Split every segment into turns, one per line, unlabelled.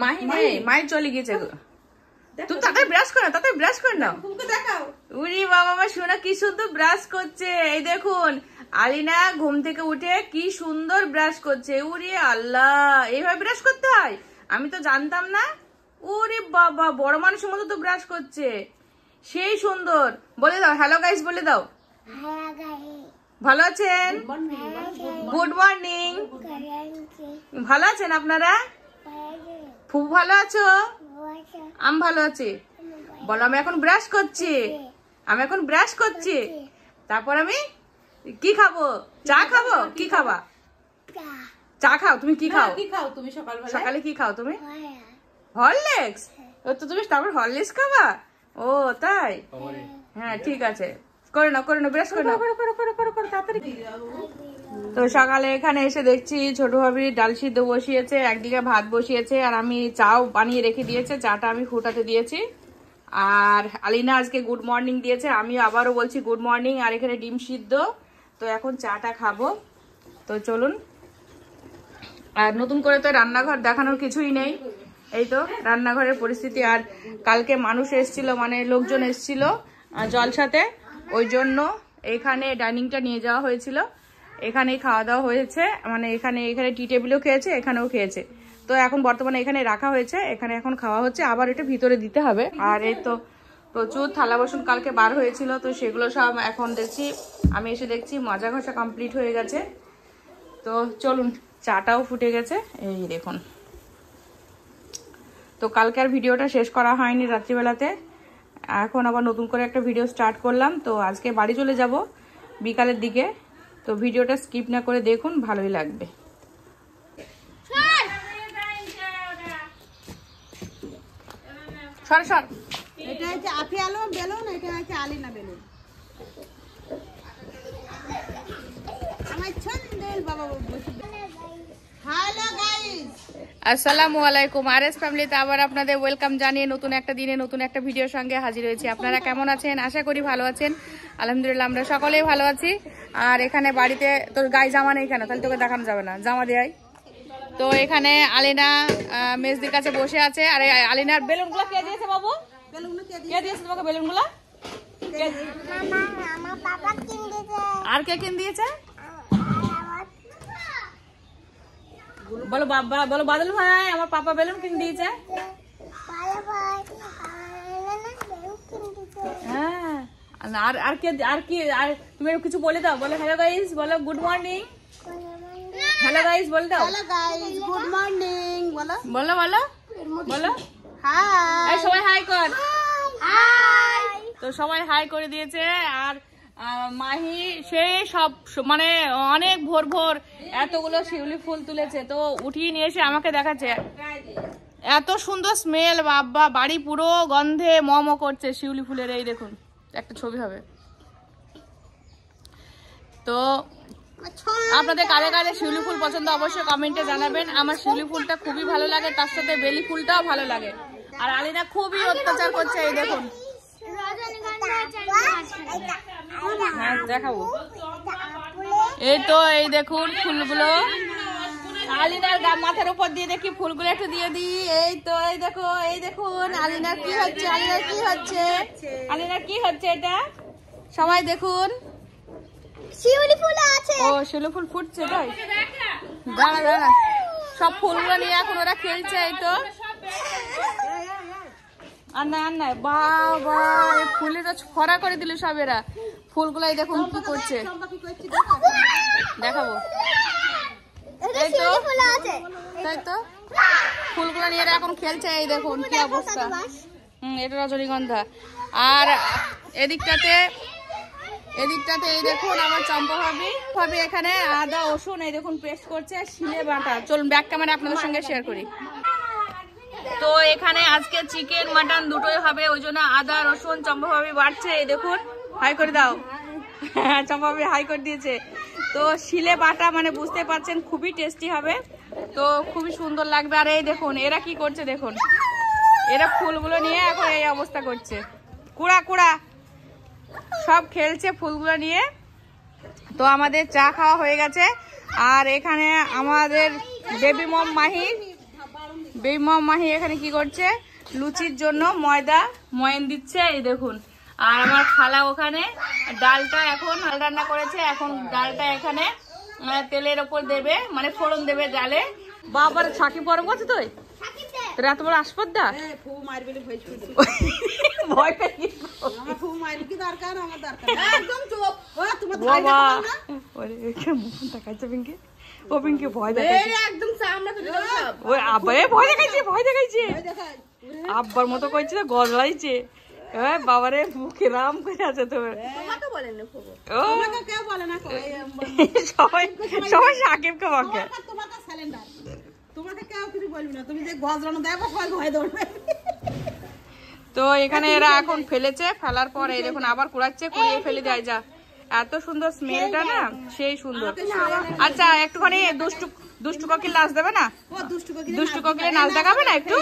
মাহি নেই, মাই চলে গেছে। তুমি তাড়াতাড়ি ব্রাশ করো, তাড়াতাড়ি ব্রাশ করে নাও। উরি বাবা, আমার সোনা কি সুন্দর ব্রাশ করছে। এই দেখুন আলিনা ঘুম থেকে উঠে কি সুন্দর ব্রাশ করছে। উরি আল্লাহ, এইভাবে ব্রাশ করতে হয়? আমি তো জানতাম না। উরি বাবা, বড় মানুষের মতো তো ব্রাশ করছে, সেই সুন্দর। বলে দাও হ্যালো গাইস, বলে দাও। ভালো আছেন? Good morning. ভালো আছেন আপনারা? খুব ভালো আছো? আমি ভালো আছি। বলো আমি এখন ব্রাশ করছি, আমি এখন ব্রাশ করছি। তারপর আমি কি খাবো? চা খাবো। কি খাবা? চা খাও। তুমি কি খাও?
তুমি
সকালে কি খাও তুমি? হরলিক্স। ও তো তুমি তারপর হরলিক্স খাবা? ও তাই? হ্যাঁ ঠিক আছে, করে নাও করে নাও, ব্রাশ করে নাও। তো সকালে এখানে এসে দেখছি ছোট ভাবি ডাল সিদ্ধ বসিয়েছে, একদিকে ভাত বসিয়েছে, আর আমি চাও বানিয়ে রেখে দিয়েছে, চাটা আমি ফুটাতে দিয়েছি। আর আলিনা আজকে গুড মর্নিং দিয়েছে, আমি আবারও বলছি গুড মর্নিং। আর এখানে ডিম সিদ্ধ। তো এখন চাটা খাবো। তো চলুন। আর নতুন করে তো রান্নাঘর দেখানোর কিছুই নেই। এই তো রান্নাঘরের পরিস্থিতি। আর কালকে মানুষ এসেছিল, মানে লোকজন এসেছিল জলসাতে, ওই জন্য এখানে ডাইনিংটা নিয়ে যাওয়া হয়েছিল। এখানেই খাওয়া দাওয়া হয়েছে, মানে এখানে টি টেবিলও খেয়েছে, এখানেও খেয়েছে। তো এখন বর্তমানে এখানে রাখা হয়েছে, এখানে এখন খাওয়া হচ্ছে। আবার এটা ভিতরে দিতে হবে। আর এই তো প্রচুর থালা বাসন কালকে বার হয়েছিল, তো সেগুলো সব এখন দেখছি, আমি এসে দেখছি মাজা ঘষা কমপ্লিট হয়ে গেছে। তো চলুন, চাটাও ফুটে গেছে, এই দেখুন। তো কালকে আর ভিডিওটা শেষ করা হয়নি রাত্রিবেলাতে, এখন আবার নতুন করে একটা ভিডিও স্টার্ট করলাম। তো আজকে বাড়ি চলে যাব বিকালের দিকে। তো ভিডিওটা স্কিপ না করে দেখুন, ভালোই লাগবে। সর সর,
এটা হচ্ছে আফিয়া আলম বেলুন, এটা হচ্ছে আলিনা বেলুন। আমার ছন্দের বাবা বসে। হ্যালো গাইস,
আসসালামু আলাইকুম। আরএস ফ্যামিলিতে আবার আপনাদের ওয়েলকাম জানিয়ে নতুন একটা দিনে নতুন একটা ভিডিওর সঙ্গে হাজির হয়েছি। আপনারা কেমন আছেন? আশা করি ভালো আছেন। আলহামদুলিল্লাহ আমরা সকলেই ভালো আছি। আর এখানে বাড়িতে তোর গায়ে জামা নেই কেন? তাহলে তোকে দেখানো যাবে না, জামা দেয়। তো এখানে আলিনা মেজদির কাছে বসে আছে। আর আলিনার বেলুনগুলো কে দিয়েছে বাবু?
বেলুন কে
কে দিয়েছে তোমাকে বেলুনগুলো? আর কে কিনে দিয়েছে? বলো বাবা, বলো বাদল ভাই, আমার পাপা বেলুন কিনে দিয়েছে। হ্যাঁ, আর কে, আর কি, আর তুমি কিছু বলে দাও। বলো হ্যালো গাইস, বলো গুড মর্নিং। হ্যালো গাইস বলে দাও।
হ্যালো গাইস, গুড মর্নিং বলো।
বলো বলো বলো
হাই।
এই সবাই হাই কর।
হাই।
তো সবাই হাই করে দিয়েছে। আর মাহি সেই সব মানে অনেক ভোর ভোর এতগুলো শিউলি ফুল তুলেছে, তো উঠিয়ে নিয়ে এসে আমাকে দেখাচ্ছে। এত সুন্দর স্মেল, বাবা বাড়ি পুরো গন্ধে মম করছে শিউলি ফুলের। এই দেখুন একটা ছবি হবে। তো আপনাদের কারে কারে শিউলি ফুল পছন্দ অবশ্যই কমেন্টে জানাবেন। আমার শিউলি ফুলটা খুবই ভালো লাগে, তার সাথে বেলি ফুলটাও ভালো লাগে। আর আলিনা খুবই অত্যাচার করছে, এই দেখুন। হ্যাঁ দেখাবো। এই তো এই দেখুন ফুলগুলো আলিনার মাথার উপর দিয়ে দেখি ফুলগুলো একটু দিয়ে দিই। এই তো এই দেখো, এই দেখুন আলিনার কি হচ্ছে, আলিনার কি হচ্ছে, আলিনার কি হচ্ছে এটা সবাই দেখুন।
শিউলি ফুল আছে।
ও শিউলি ফুল ফুটছে তাই? দাঁড়া দাঁড়া, সব ফুলগুলো নিয়ে এখন ওরা খেলছে। এই তো আর না আর নাই, বাবা ফুলে তো খরা করে দিল সব এরা। ফুলগুলাই দেখুন কি করছে, দেখাবো। এই তো তাই তো ফুলগুলো নিয়ে এরা এখন খেলছে। এই দেখুন কি অবস্থা। এটা রজনীগন্ধা। আর এদিকটাতে এই দেখুন আমার চম্পা ভাবি এখানে আদা রসুন এই দেখুন পেস্ট করছে, শিলে বাটা। চলুন ব্যাক ক্যামেরা আপনাদের সঙ্গে শেয়ার করি। তো এখানে আজকে চিকেন মাটন দুটোই হবে, ওই জন্য আদা রসুন চম্পা ভাবি বাটছে। এই দেখুন, হাই করে দাও। চম্পা ভাবি হাই করে দিয়েছে। তো শিলে বাটা মানে বুঝতে পারছেন খুবই টেস্টি হবে, তো খুবই সুন্দর লাগবে। আর এই দেখুন এরা কি করছে দেখুন, এরা ফুলগুলো নিয়ে এখন এই অবস্থা করছে। কুড়া কুড়া সব খেলছে ফুলগুলো নিয়ে। তো আমাদের চা খাওয়া হয়ে গেছে। আর এখানে আমাদের বেবি মম মাহি এখানে কি করছে, লুচির জন্য ময়দা ময়ান দিচ্ছে, এই দেখুন। আর আমার খালা ওখানে ডালটা এখন রান্না করেছে, এখন ডালটা এখানে তেলের ওপর দেবে, মানে ফোড়ন দেবে ডালে। বাবার ছাকি পরম করছে তুই এত বড় আসপদ্দা ভয় পেয়ে আব্বার মতো করছে, গজলাইছে বাবারে, মুখে রাম করে আছে তোমার। সবাই সবাই সাকিবকে বকে। তো এখানে এরা এখন ফেলেছে, ফেলার পর এই দেখুন আবার কুড়াচ্ছে, কুড়িয়ে ফেলে দেয়। যা এত সুন্দর স্মেলটা না, সেই সুন্দর। আচ্ছা একটুখানি দুষ্টু কোকিল নাচ দেবে না? দুষ্টু কোকিলের নাচ দেখাবে না একটু?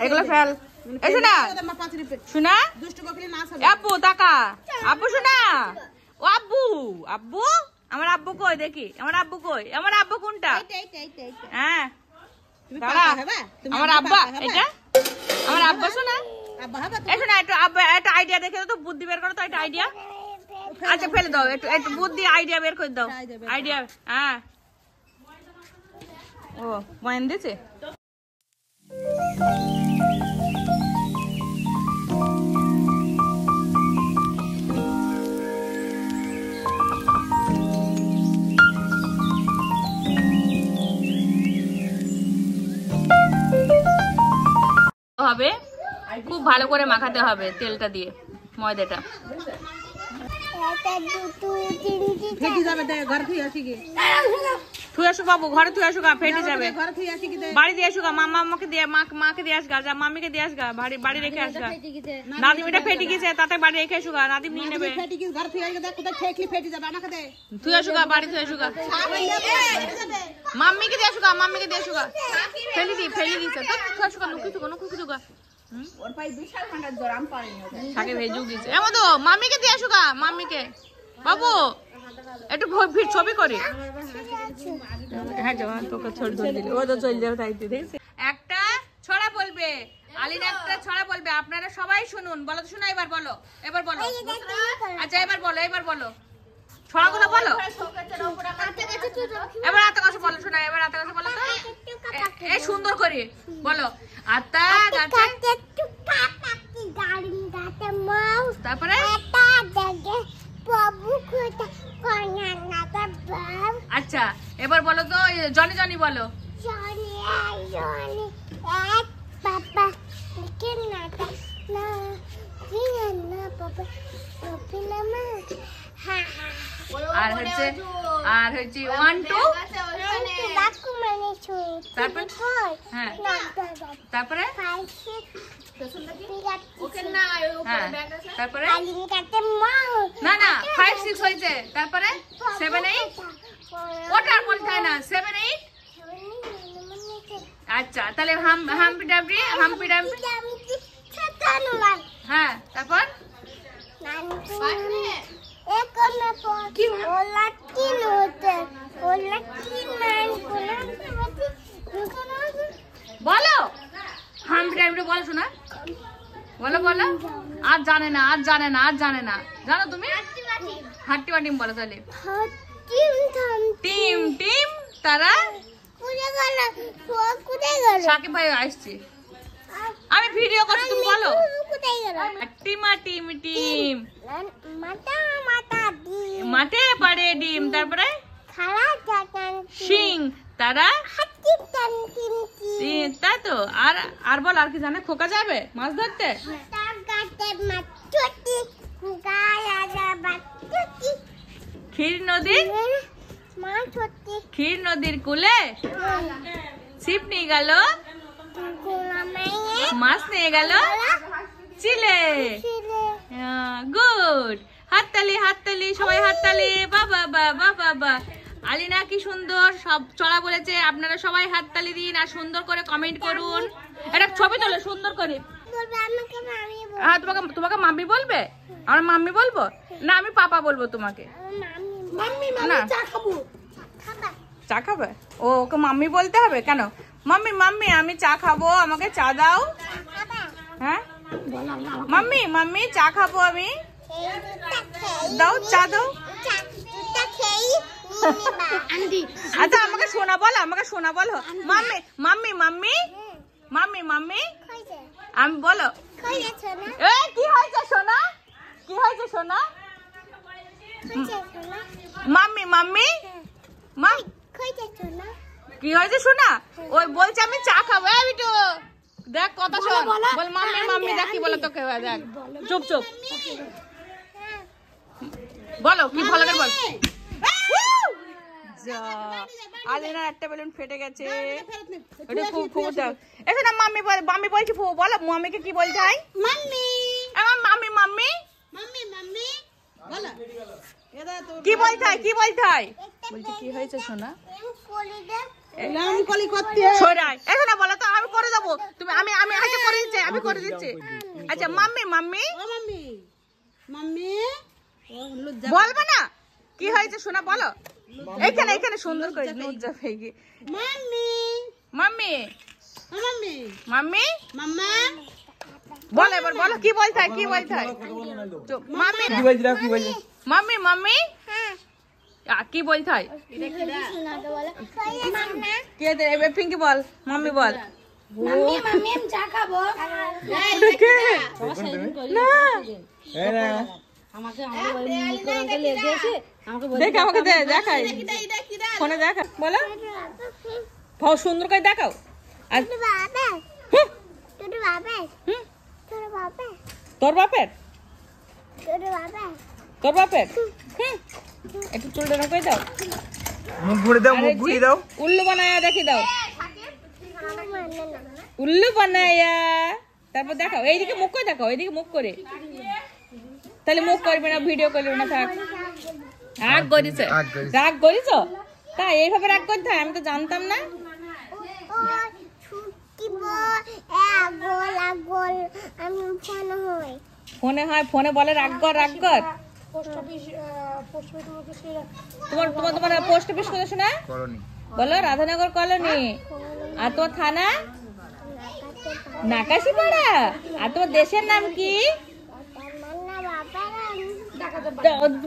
এগুলো ফেল। এই শোনা শোনা, আব্বু তাকা, আব্বু শোনা, ও আব্বু, আব্বু আমার আব্বু কই দেখি, আমার আব্বু কই, আমার আব্বু কোনটা? হ্যাঁ দাঁড়া, আমার আব্বা এটা, আমার আব্বা শোনা। এই শোনা একটু আব্বা একটা আইডিয়া দেখে দাও তো, বুদ্ধি বের করো তো একটা আইডিয়া। আচ্ছা ফেলে দাও, একটু একটু বুদ্ধি আইডিয়া বের করে দাও, আইডিয়া। হ্যাঁ ও ময়ান দিয়েছে। হবে খুব ভালো করে মাখাতে হবে তেলটা দিয়ে ময়দাটা। থুয়ে আসুক বাবু, ঘরে থুয়ে আসুক, ফেটে যাবে। বাড়ি দিয়ে আসুক, মামাকে দিয়ে, মাকে দিয়ে আসগা, যা মাম্মিকে দিয়ে আসগা, বাড়ি রেখে আসগা। নাদিম এটা ফেটে গেছে, তাতে বাড়ি রেখে আসুক, নাদিম নিয়ে নেবে। থুয়ে আসুক, বাড়ি থুয়ে আসুক, মাম্মিকে দিয়ে আসুক, মাম্মিকে দিয়ে আসুক। ফেলি দিচ্ছে তো, থুয়ে আসুক, নুকি দুগা থাকে ভেজু গেছে এমন তো। মাম্মিকে দিয়ে আসুক, মাম্মিকে। বাবু একটু ছবি করে, হ্যাঁ তোকে ছড় ধরে দিলে ও তো চলে যাবে, তাই দেখছি। একটা ছড়া বলবে, আলিনা একটা ছড়া বলবে, আপনারা সবাই শুনুন। বলো তো, শোনা, এবার বলো, এবার বলো। আচ্ছা এবার বলো ছড়াগুলো বলো। এবার আতা কথা বলো, শোনা, এবার আতা কথা বলো তো, এই সুন্দর করে বলো। আতা গাছে, তারপরে আচ্ছা এবার বলো তো, জনি জনি বলো। আর হচ্ছে 1 2, হ্যাঁ তারপরে তারপরে না না 5 6 হয়েছে, তারপরে 7 8, ওটা আর বলতে হয় না, 7 8। আচ্ছা তাহলে হাম্পি ডাম্পি, হ্যাঁ তারপর বলো, হাম্পি ডাম্পি বলো শোনা, বলো আর জানে না জানো তুমি? হাট্টি বাটিম বলো তাহলে। টিম তারা সাকিব ভাই আসছে, আমি ভিডিও করছি, তুমি বলো। টিম মাঠে পাড়ে ডিম, তারপরে সিং তারা, তাই তো। আর বল, আর কি জানে? খোকা যাবে মাছ ধরতে, ক্ষীর নদীর কূলে ছিপ নিয়ে গেল, মাছ নিয়ে গেল চিলে। গুড, হাততালি সবাই, হাততালি। বাবা আলিনা কি সুন্দর সব চড়া বলেছে। আপনারা সবাই হাততালি দিন আর সুন্দর করে কমেন্ট করুন। এটা ছবি তোলো সুন্দর করে। হ্যাঁ তোমাকে তোমাকে মাম্মি বলবে, আমার মাম্মি বলবো না আমি পাপা বলবো তোমাকে? না চা খাবে? ও ওকে মাম্মি বলতে হবে কেন? মাম্মি মাম্মি আমি চা খাবো, আমাকে চা দাও। হ্যাঁ মাম্মি মাম্মি চা খাবো আমি, দাও চা দাও। আচ্ছা আমাকে শোনা বলো, আমাকে শোনা বলো। Mummy mummy mummy mummy mummy আমি বলো কি হয়েছে সোনা, কি হয়েছে সোনা? মাম্মি মাম্মি কি হয়েছে সোনা? ওই বলছে আমি চা খাবো। বিটু দেখ কথা শোন, বল মাম্মি মাম্মি দেখ কি বলো তোকে, দেখ চুপ চুপ বলো কি ভালো করে বল। আলিনার একটা বেলুন ফেটে গেছে, এসো না মাম্মি বল, মাম্মি বলছি ফু বলো মাম্মিকে কি বলতে হয়? মাম্মি আমার মাম্মি মাম্মি মাম্মি মাম্মি বলো কি বলতে হয়, কি বলতে হয়? বলছি কি হয়েছে সোনা? এসো না বলো তো আমি করে দেবো, তুমি আমি আমি আচ্ছা করে দিচ্ছি, আমি করে দিচ্ছি। আচ্ছা মাম্মি মাম্মি মাম্মি বলবে না কি হয়েছে সোনা বলো, এইখানে এইখানে সুন্দর করে নুজ্জা ফেকি। মাম্মি মাম্মি মাম্মি মাম্মি মাম্মা বল, এবার বলো কি বলতে হয়, কি বলতে হয়? মাম্মি কি বলছিস, কি বলছিস? মাম্মি মাম্মি কি বলতে হয়? কে দে এবার পিঙ্কি বল, মাম্মি বল। মাম্মি মাম্মি আমি চা খাবো। না আমাকে দেখ, আমাকে দে দেখাই ফোনে দেখা বলো, বহুত সুন্দর করে দেখাও। তোর বাপের তোর বাপের একটু চুলটা করে দাও, মুখ ঘুরে দাও, মুখ ঘুরে দাও, উল্লু বানায়া দেখি দাও, উল্লু বানায়া তারপর দেখাও। এইদিকে মুখ করে দেখাও, এইদিকে মুখ করে, তাহলে মুখ করবে না, ভিডিও করবে না। থাক রাগ করিস, রাগ করিস তাই এইভাবে রাগ করতে হয়? আমি তো জানতাম না। ফোনে হয়, ফোনে বলে রাগ কর রাগ কর। তোমার তোমার তোমার পোস্ট অফিস করেছো না বলো? রাধানগর কলোনি। আর তোমার থানা নাকাশিপাড়া। আর তোমার দেশের নাম কি?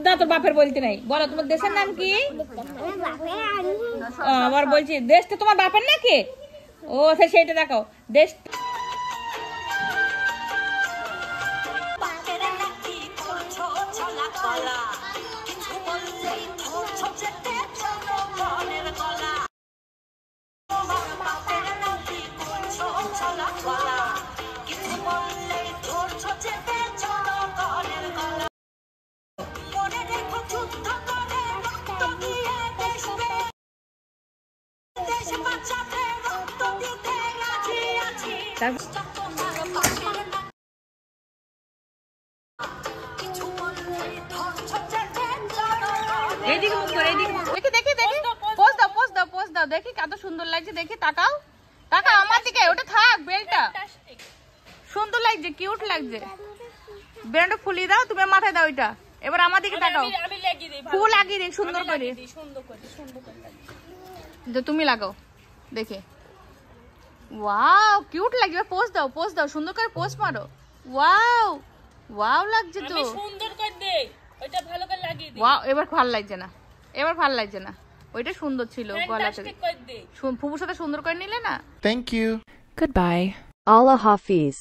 না তোর বাপের বলতে নাই, বলো তোমার দেশের নাম কি? আবার বলছি দেশটা তোমার বাপের নাকি? ও সেইটা দেখাও দেশ। এইদিকে মুখ করে, এইদিকে দেখি দেখি দেখি পোজ দাও, পোজ দাও, পোজ দাও, দেখি কত সুন্দর লাগছে, দেখি তাকাও তাকাও আমার দিকে। ওটা থাক, বেলটা সুন্দর লাগছে, কিউট লাগছে। বেলটা ফুলিয়ে দাও, তুমি মাথায় দাও ওইটা। এবার আমার দিকে তাকাও, ফুল লাগিয়ে দিই সুন্দর করে, তুমি লাগাও দেখে। ওয়াও কিউট লাগবে, পোজ দাও, পোজ দাও, সুন্দর করে পোজ মারো। ওয়াও ওয়াও লাগছে তো, সুন্দর করে দে ওইটা, ভালো করে লাগিয়ে দে। ওয়াও এবার ভালো লাগছে না, এবার ভালো লাগছে না, ওইটা সুন্দর ছিল গলাতে। ফুপুর সাথে সুন্দর করে নিলে না।
Thank you.
Goodbye. Allah Hafiz.